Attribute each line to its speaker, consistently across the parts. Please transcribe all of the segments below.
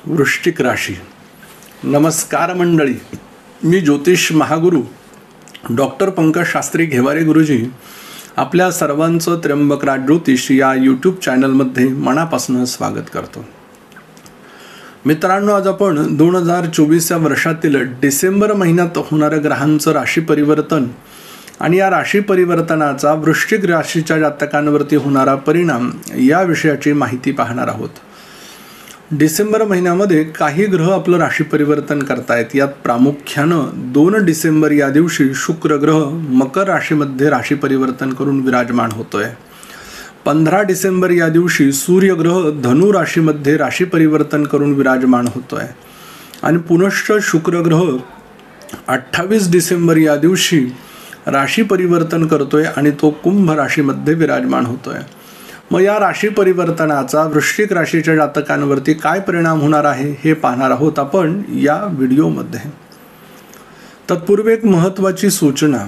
Speaker 1: वृश्चिक राशी. नमस्कार मंडळी, मी ज्योतिष महागुरु डॉक्टर पंकज शास्त्री घेवारे गुरुजी आपल्या सर्वांचं त्र्यंबक राज ज्योतिष या यूट्यूब चॅनलमध्ये मनापासून स्वागत करतो. मित्रांनो, आज आपण 2024 या वर्षातील डिसेंबर महिन्यात होणारं ग्रहांचं राशी परिवर्तन आणि या राशी परिवर्तनाचा वृश्चिक राशीच्या जातकांवरती होणारा परिणाम या विषयाची माहिती पाहणार आहोत. डिसेंबर महिन्यामध्ये काही ग्रह आपलं राशी परिवर्तन करतायत. यात प्रामुख्यानं 2 डिसेंबर या दिवशी शुक्र ग्रह मकर राशीमध्ये राशी परिवर्तन करून विराजमान होतोय. 15 डिसेंबर या दिवशी सूर्य ग्रह धनु राशीमध्ये राशी परिवर्तन करून विराजमान होतोय आणि पुनश्च शुक्र ग्रह 28 डिसेंबर या दिवशी राशी परिवर्तन करतोय आणि तो कुंभ राशीमध्ये विराजमान होतोय. मग या राशी परिवर्तनाचा वृश्चिक राशीच्या जातकांवरती काय परिणाम होणार आहे हे पाहणार आहोत आपण या व्हिडिओमध्ये. तत्पूर्वी एक महत्त्वाची सूचना,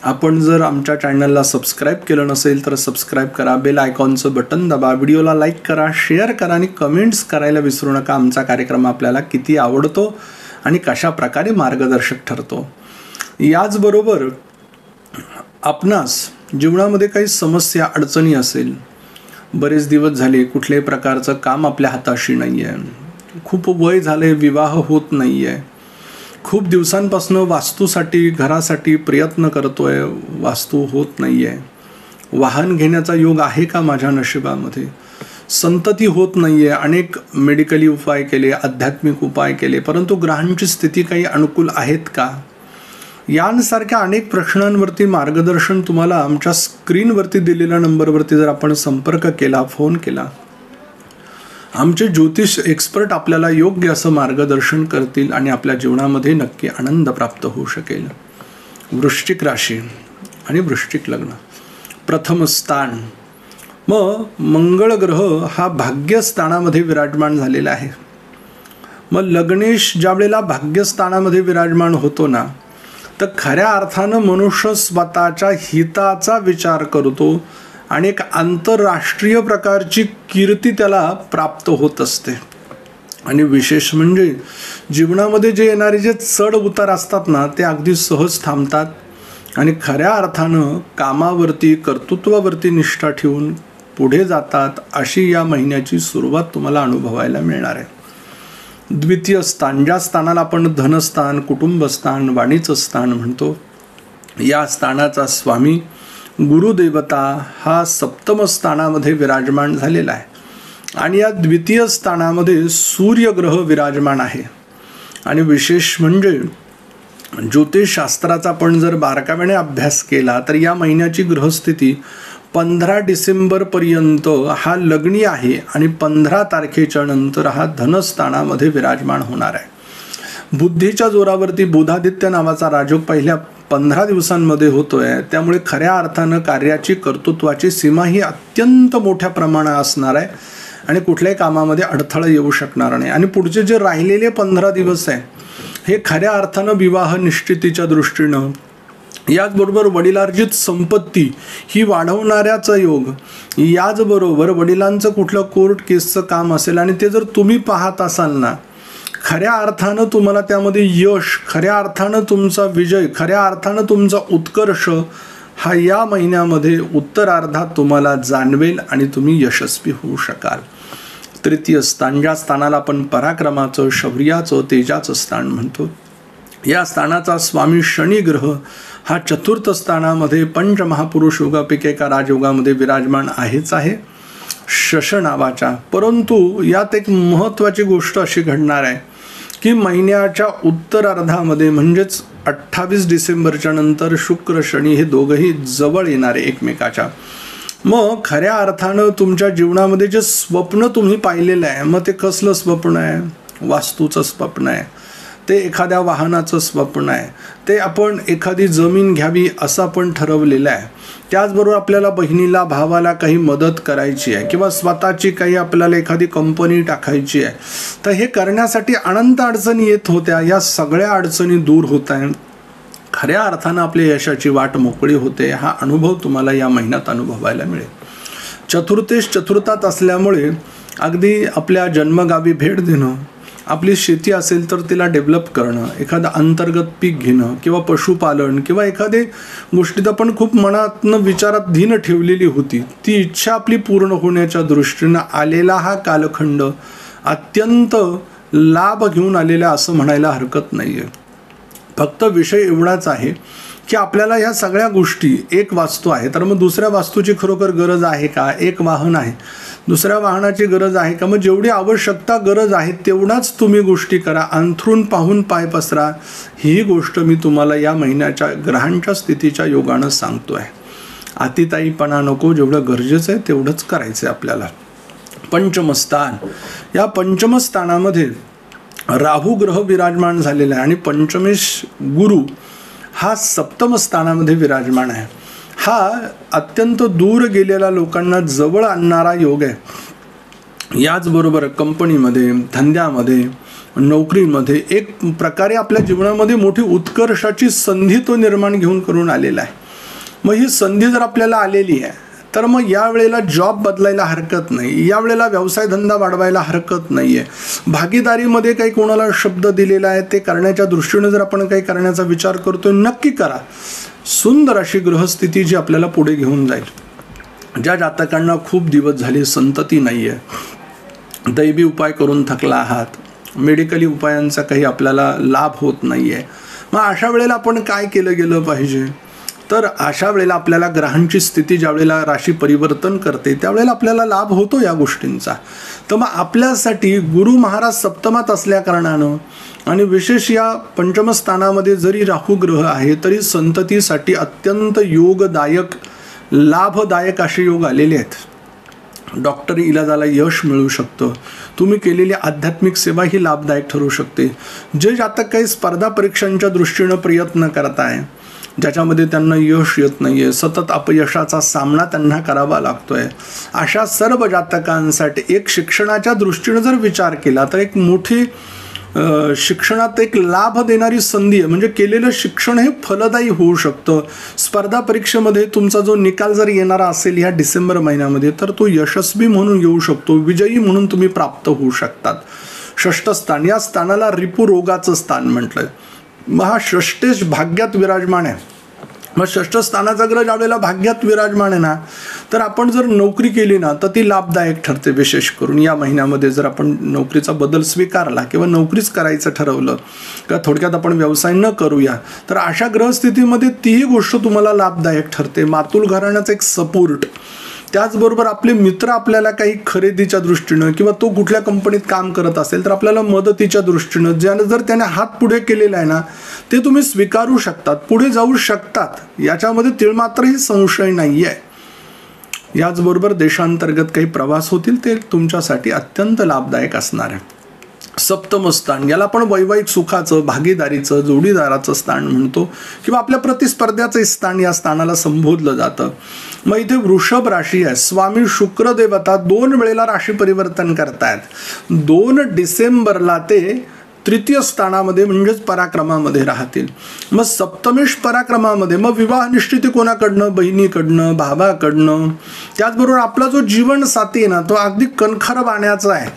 Speaker 1: आपण जर आमच्या चॅनलला सबस्क्राईब केलं नसेल तर सबस्क्राईब करा, बेल आयकॉनचं बटन दाबा, व्हिडिओला लाईक करा, शेअर करा आणि कमेंट्स करायला विसरू नका. आमचा कार्यक्रम आपल्याला किती आवडतो आणि कशा प्रकारे मार्गदर्शक ठरतो. याचबरोबर आपणास जीवनामध्ये काही समस्या अडचणी असेल, बरेच दिवस झाले कुठल्याही प्रकारचं काम आपल्या हाताशी नाही आहे, खूप वय झाले, विवाह होत नाही आहे, खूप दिवसांपासून वास्तूसाठी घरासाठी प्रयत्न करतोय, वास्तू होत नाही आहे, वाहन घेण्याचा योग आहे का माझ्या नशिबामध्ये, संतती होत नाही आहे, अनेक मेडिकली उपाय केले, आध्यात्मिक उपाय केले, परंतु ग्रहांची स्थिती काही अनुकूल आहेत का, यांसारख्या अनेक प्रश्नांवरती मार्गदर्शन तुम्हाला आमच्या स्क्रीनवरती दिलेल्या नंबरवरती जर आपण संपर्क केला, फोन केला, आमचे ज्योतिष एक्सपर्ट आपल्याला योग्य असं मार्गदर्शन करतील आणि आपल्या जीवनामध्ये नक्की आनंद प्राप्त होऊ शकेल. वृश्चिक राशी आणि वृश्चिक लग्न. प्रथम स्थान, मग मंगळ ग्रह हा भाग्यस्थानामध्ये विराजमान झालेला आहे. मग लग्नेश ज्या वेळेला भाग्यस्थानामध्ये विराजमान होतो ना, तर खऱ्या अर्थानं मनुष्य स्वतःच्या हिताचा विचार करतो आणि एक आंतरराष्ट्रीय प्रकारची कीर्ती त्याला प्राप्त होत असते. आणि विशेष म्हणजे जीवनामध्ये जे येणारे जे चढ उतार असतात ना, ते अगदी सहज थांबतात आणि खऱ्या अर्थानं कामावरती कर्तृत्वावरती निष्ठा ठेवून पुढे जातात. अशी या महिन्याची सुरुवात तुम्हाला अनुभवायला मिळणार आहे. द्वितीय स्थान, ज्या स्थानाला आपण धनस्थान, कुटुंबस्थान, वाणीचं स्थान म्हणतो, या स्थानाचा स्वामी गुरुदेवता हा सप्तम स्थानामध्ये विराजमान झालेला आहे आणि या द्वितीय स्थानामध्ये सूर्यग्रह विराजमान आहे. आणि विशेष म्हणजे ज्योतिषशास्त्राचा आपण जर बारकाव्याने अभ्यास केला तर या महिन्याची ग्रहस्थिती 15 डिसेंबरपर्यंत हा लग्नी आहे आणि 15 तारखेच्या नंतर हा धनस्थानामध्ये विराजमान होणार आहे. बुद्धीच्या जोरावरती बुधादित्य नावाचा राजयोग पहिल्या 15 दिवसांमध्ये होतोय, त्यामुळे खऱ्या अर्थानं कार्याची कर्तृत्वाची सीमा ही अत्यंत मोठ्या प्रमाणात असणार आहे आणि कुठल्याही कामामध्ये अडथळा येऊ शकणार नाही. आणि पुढचे जे राहिलेले 15 दिवस आहे हे खऱ्या अर्थानं विवाह निश्चितीच्या दृष्टीनं, याचबरोबर वडिलार्जित संपत्ती ही वाढवणाऱ्याचा योग, याचबरोबर वडिलांचं कुठलं कोर्ट केसचं काम असेल आणि ते जर तुम्ही पाहत असाल ना, खऱ्या अर्थानं तुम्हाला त्यामध्ये यश, खऱ्या अर्थानं तुमचा विजय, खऱ्या अर्थानं तुमचा उत्कर्ष हा या महिन्यामध्ये उत्तरार्धात तुम्हाला जाणवेल आणि तुम्ही यशस्वी होऊ शकाल. तृतीय स्थान, ज्या स्थानाला आपण पराक्रमाचं, शौर्याचं, तेजाचं स्थान म्हणतो, या स्थानाचा स्वामी शनी ग्रह हा चतुर्थ स्थानामध्ये पंचमहापुरुष योगापैकी एका राजयोगामध्ये विराजमान आहेच आहे, शश नावाच्या. परंतु यात एक महत्त्वाची गोष्ट अशी घडणार आहे की महिन्याच्या उत्तरार्धामध्ये म्हणजेच 28 डिसेंबरच्या नंतर शुक्र शनी हे दोघंही जवळ येणारे एकमेकाच्या. मग खऱ्या अर्थानं तुमच्या जीवनामध्ये जे स्वप्न तुम्ही पाहिलेलं आहे, मग ते कसलं स्वप्न आहे, वास्तूचं स्वप्न आहे, ते एखाद्या वाहनाचं स्वप्न आहे, ते आपण एखादी जमीन घ्यावी असं आपण ठरवलेलं आहे, त्याचबरोबर आपल्याला बहिणीला भावाला काही मदत करायची आहे किंवा स्वतःची काही आपल्याला एखादी कंपनी टाकायची आहे, तर हे करण्यासाठी अनंत अडचणी येत होत्या. या सगळ्या अडचणी दूर होत आहेत, खऱ्या अर्थानं आपल्या यशाची वाट मोकळी होते. हा अनुभव तुम्हाला या महिन्यात अनुभवायला मिळेल. चतुर्थेश चतुर्थात असल्यामुळे अगदी आपल्या जन्मगावी भेट देणं, आपली शेती असेल तर तिला डेव्हलप करणं, एखादं अंतर्गत पीक घेणं किंवा पशुपालन किंवा एखादी गोष्टीत आपण खूप मनातनं विचारात धीन ठेवलेली होती, ती इच्छा आपली पूर्ण होण्याच्या दृष्टीनं आलेला हा कालखंड अत्यंत लाभ घेऊन आलेला असं म्हणायला हरकत नाही आहे. फक्त विषय एवढाच आहे की आपल्याला ह्या सगळ्या गोष्टी, एक वास्तू आहे तर मग दुसऱ्या वास्तूची खरोखर गरज आहे का? एक वाहन आहे, दुसऱ्या वाहनाची गरज आहे का? मग जेवढी आवश्यकता गरज आहे तेवढाच तुम्ही गोष्टी करा. अंथरून पाहून पाय पसरा, ही गोष्ट मी तुम्हाला या महिन्याच्या ग्रहांच्या स्थितीच्या योगानं सांगतो आहे. अतिताईपणा नको, जेवढं गरजेचं आहे तेवढंच करायचं आहे आपल्याला. पंचमस्थान, या पंचमस्थानामध्ये राहू ग्रह विराजमान झालेला आहे आणि पंचमेश गुरु हा सप्तम स्थानामध्ये विराजमान आहे. हा अत्यंत दूर गेलेल्या लोकांना जवळ आणणारा योग आहे. याचबरोबर कंपनीमध्ये, धंद्यामध्ये, नोकरीमध्ये एक प्रकारे आपल्या जीवनामध्ये मोठी उत्कर्षाची संधी तो निर्माण घेऊन करून आलेला आहे. मग ही संधी जर आपल्याला आलेली आहे तर मग यावेळेला जॉब बदलायला हरकत नाही, यावेळेला व्यवसाय धंदा वाढवायला हरकत नाही आहे. भागीदारीमध्ये काही कोणाला शब्द दिलेला आहे ते करण्याच्या दृष्टीने जर आपण काही करण्याचा विचार करतोय, नक्की करा. सुंदर अशी ग्रहस्थिती जी आपल्याला पुढे घेऊन जाईल. ज्या जातकांना खूप दिवस झाले संतती नाही आहे, दैवी उपाय करून थकला आहात, मेडिकली उपायांचा काही आपल्याला लाभ होत नाही आहे, मग अशा वेळेला आपण काय केलं गेलं पाहिजे? तर अशा वेळेला आपल्याला ग्रहांची स्थिती ज्यावेळेला राशी परिवर्तन करते त्यावेळेला आपल्याला लाभ होतो या गोष्टींचा. तर मग आपल्यासाठी गुरु महाराज सप्तमात असल्या कारणानं आणि विशेष या पंचमस्थानामध्ये जरी राहू ग्रह आहे तरी संततीसाठी अत्यंत योगदायक, लाभदायक असे योग आलेले आहेत. डॉक्टरी इलाजाला यश मिळू शकतं, तुम्ही केलेली आध्यात्मिक सेवा ही लाभदायक ठरू शकते. जे जातक काही स्पर्धा परीक्षांच्या दृष्टीनं प्रयत्न करताय, ज्याच्यामध्ये त्यांना यश येत नाही आहे, सतत अपयशाचा सामना त्यांना करावा लागतो आहे, अशा सर्व जातकांसाठी एक शिक्षणाच्या दृष्टीनं जर विचार केला तर एक मोठी शिक्षणात एक लाभ देणारी संधी आहे. म्हणजे केलेलं शिक्षण हे फलदायी होऊ शकतं. स्पर्धा परीक्षेमध्ये तुमचा जो निकाल जर येणारा असेल ह्या डिसेंबर महिन्यामध्ये तर तो यशस्वी म्हणून येऊ शकतो, विजयी म्हणून तुम्ही प्राप्त होऊ शकतात. षष्ठ स्थान, या स्थानाला रिपू रोगाचं स्थान म्हटलंय. मग हा षष्ठेश भाग्यात विराजमान आहे. मग षष्ठ स्थानाचा ग्रह ज्यावेळेला भाग्यात विराजमान आहे ना, तर आपण जर नोकरी केली ना तर ती लाभदायक ठरते. विशेष करून या महिन्यामध्ये जर आपण नोकरीचा बदल स्वीकारला किंवा नोकरीच करायचं ठरवलं किंवा थोडक्यात आपण व्यवसाय न करूया तर अशा ग्रहस्थितीमध्ये तीही गोष्ट तुम्हाला लाभदायक ठरते. मातुल घराण्याचा एक सपोर्ट, त्याचबरोबर आपले मित्र आपल्याला काही खरेदीच्या दृष्टीनं किंवा तो कुठल्या कंपनीत काम करत असेल तर आपल्याला मदतीच्या दृष्टीनं ज्यानं जर त्याने हात पुढे केलेला आहे ना ते तुम्ही स्वीकारू शकतात, पुढे जाऊ शकतात, याच्यामध्ये तिळमात्रही संशय नाही आहे. याचबरोबर देशांतर्गत काही प्रवास होतील ते तुमच्यासाठी अत्यंत लाभदायक असणार आहे. सप्तम स्थान, याला आपण वैवाहिक सुखाचं, भागीदारीचं, जोडीदाराचं स्थान म्हणतो किंवा आपल्या प्रतिस्पर्ध्याचं स्थान या स्थानाला संबोधलं जातं. मग इथे वृषभ राशी आहे. स्वामी शुक्र देवता 2 वेळेला राशी परिवर्तन करतायत. 2 डिसेंबरला ते तृतीय स्थानामध्ये म्हणजेच पराक्रमामध्ये राहतील. मग सप्तमेश पराक्रमामध्ये मग विवाह निश्चिती कोणाकडनं? बहिणीकडनं, भावाकडनं. त्याचबरोबर आपला जो जीवनसाथी आहे ना तो अगदी कणखर बाण्याचा आहे.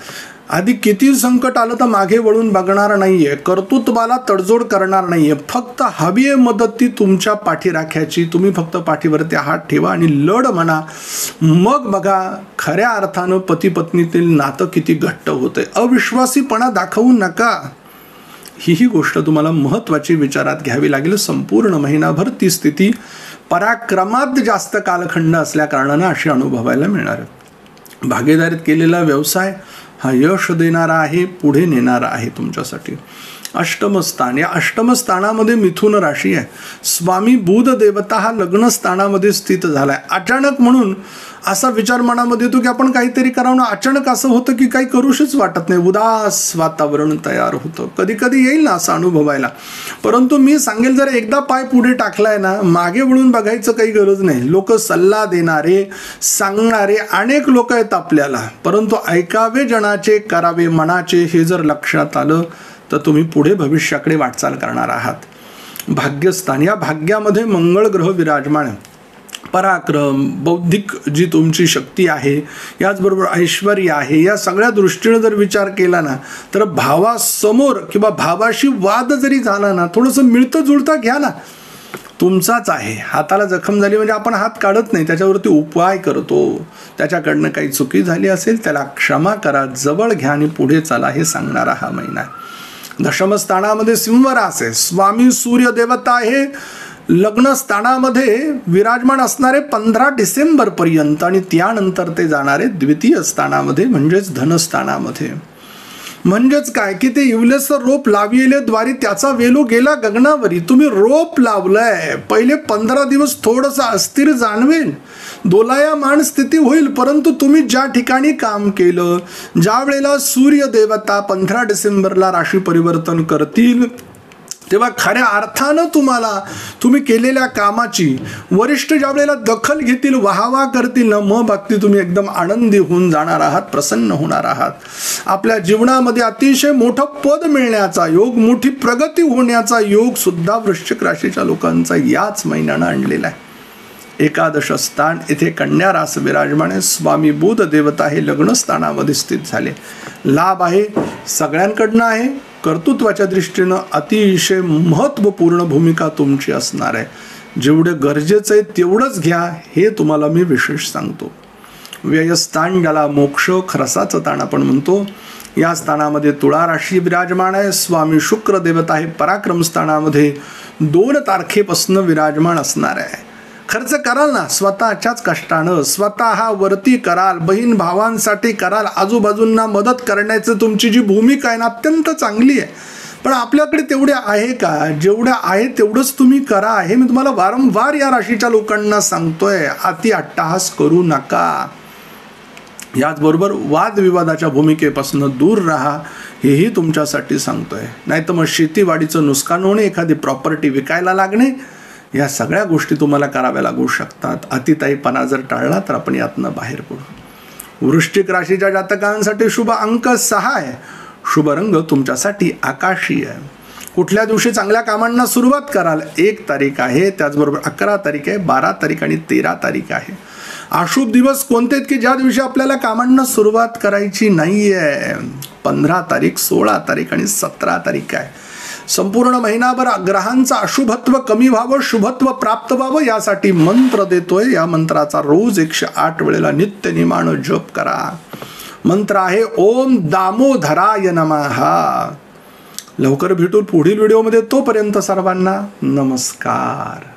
Speaker 1: आधी किती संकट आलं तर मागे वळून बघणार नाहीये, कर्तृत्वाला तडजोड करणार नाहीये. फक्त हवी आहे मदत ती तुमच्या पाठीराख्याची. तुम्ही फक्त पाठीवरती हात ठेवा आणि लढ म्हणा. मग बघा खऱ्या अर्थानं पती पत्नीतील नातं किती घट्ट होतंय. अविश्वासीपणा दाखवू नका. ही गोष्ट तुम्हाला महत्त्वाची विचारात घ्यावी लागेल. संपूर्ण महिनाभर ती स्थिती पराक्रमात जास्त कालखंड असल्या कारणानं अशी अनुभवायला मिळणार आहे. भागीदारीत केलेला व्यवसाय हा यश देणारा आहे, पुढे नेणारा आहे तुमच्यासाठी. अष्टम स्थान, या अष्टम स्थानामध्ये मिथुन राशी आहे. स्वामी बुध देवता हा लग्न स्थानामध्ये स्थित झालाय. अचानक म्हणून असा विचार मनामध्ये येतो की आपण काहीतरी करावं ना, अचानक असं होतं की काही करूशीच वाटत नाही, उदास वातावरण तयार होतं. कधी कधी येईल ना असं अनुभवायला. परंतु मी सांगेल जर एकदा पाय पुढे टाकलाय ना मागे वळून बघायचं काही गरज नाही. लोक सल्ला देणारे, सांगणारे अनेक लोक आहेत आपल्याला, परंतु ऐकावे जनाचे, करावे मनाचे हे जर लक्षात आलं तर तुम्ही पुढे भविष्याकडे वाटचाल करणार आहात. भाग्यस्थान, या भाग्यामध्ये मंगळ ग्रह विराजमान आहे. पराक्रम, बौद्धिक जी तुमची शक्ती आहे, याचबरोबर ऐश्वर्य आहे, या सगळ्या दृष्टीने जर विचार केला ना तर भावासमोर किंवा भावाशी वाद जरी झाला ना, थोडंसं मिळतं जुळतं घ्या ना, तुमचाच आहे. हाताला जखम झाली म्हणजे आपण हात काढत नाही, त्याच्यावरती उपाय करतो. त्याच्याकडनं काही चुकी झाली असेल त्याला क्षमा करा, जवळ घ्या आणि पुढे चला, हे सांगणारा हा महिना आहे. दशमस्थानामध्ये सिंह रास आहे. स्वामी सूर्य देवता आहे लग्न स्थानामध्ये विराजमान असणारे 15 डिसेंबर पर्यंत, आणि त्यानंतर ते जाणारे द्वितीय स्थानामध्ये म्हणजेच धनस्थानामध्ये. म्हणजेच काय की ते इवलेचं रोप लाविले द्वारी त्याचा वेलो गेला गगनावरी. तुम्ही रोप लावलंय, पहिले 15 दिवस थोडंसं अस्थिर जाणवेल, दोलायमान स्थिती होईल, परंतु तुम्ही ज्या ठिकाणी काम केलं, ज्या वेळेला सूर्य देवता 15 डिसेंबरला राशी परिवर्तन करतील, तेव्हा खऱ्या अर्थानं तुम्ही केलेल्या कामाची वरिष्ठ ज्या वेळेला दखल घेतील, वाहवा करतील ना, मग बाबतीत तुम्ही एकदम आनंदी होऊन जाणार आहात, प्रसन्न होणार आहात. आपल्या जीवनामध्ये अतिशय मोठं पद मिळण्याचा योग, मोठी प्रगती होण्याचा योग सुद्धा वृश्चिक राशीच्या लोकांचा याच महिन्यानं आणलेला आहे. एकादश स्थान येथे कन्या रास विराजमान आहे. स्वामी बुध देवता हे लग्न स्थानामध्ये स्थित झाले. लाभ आहे सगळ्यांकडनं आहे. कर्तृत्वाच्या दृष्टीनं अतिशय महत्त्वपूर्ण भूमिका तुमची असणार आहे. जेवढे गरजेचं आहे तेवढंच घ्या, हे तुम्हाला मी विशेष सांगतो. व्ययस्थान ज्याला मोक्ष खरसाचं ताण आपण म्हणतो, या स्थानामध्ये तुळा राशी विराजमान आहे. स्वामी शुक्र देवता हे पराक्रम स्थानामध्ये 2 तारखेपासून विराजमान असणार आहे. खर्च कराल ना स्वतःच्याच कष्टानं, स्वतः वरती कराल, बहीण भावांसाठी कराल, आजूबाजूंना मदत करण्याचं तुमची जी भूमिका आहे ना अत्यंत चांगली आहे. पण आपल्याकडे तेवढे आहे का? जेवढं आहे तेवढंच तुम्ही करा, हे मी तुम्हाला वारंवार या राशीच्या लोकांना सांगतोय. अति अट्टहास करू नका. याचबरोबर वादविवादाच्या भूमिकेपासून दूर राहा, हेही तुमच्यासाठी सांगतोय. नाही तर मग शेतीवाडीचं नुकसान होणे, एखादी प्रॉपर्टी विकायला लागणे, या सगळ्या गोष्टी तुम्हाला कराव्या लागू शकतात. अतिताईपणा जर टाळला तर आपण यातनं बाहेर पडू. वृश्चिक राशीच्या जातकांसाठी शुभ अंक 6 आहे. शुभ रंग तुमच्यासाठी आकाशी आहे. कुठल्या दिवशी चांगल्या कामांना सुरुवात कराल? 1 तारीख आहे, त्याचबरोबर 11 तारीख आहे, 12 तारीख आणि 13 तारीख आहे. अशुभ दिवस कोणते आहेत की ज्या दिवशी आपल्याला कामांना सुरुवात करायची नाहीये? 15 तारीख, 16 तारीख आणि 17 तारीख आहे. संपूर्ण महिनाभर ग्रहांचं अशुभत्व कमी व्हावं, शुभत्व प्राप्त व्हावं, यासाठी मंत्र देतोय. या मंत्राचा रोज 108 वेळेला नित्य नियमानं जप करा. मंत्र आहे ओम दामोदराय नमः. लवकर भेटू पुढील व्हिडिओमध्ये. तोपर्यंत सर्वांना नमस्कार.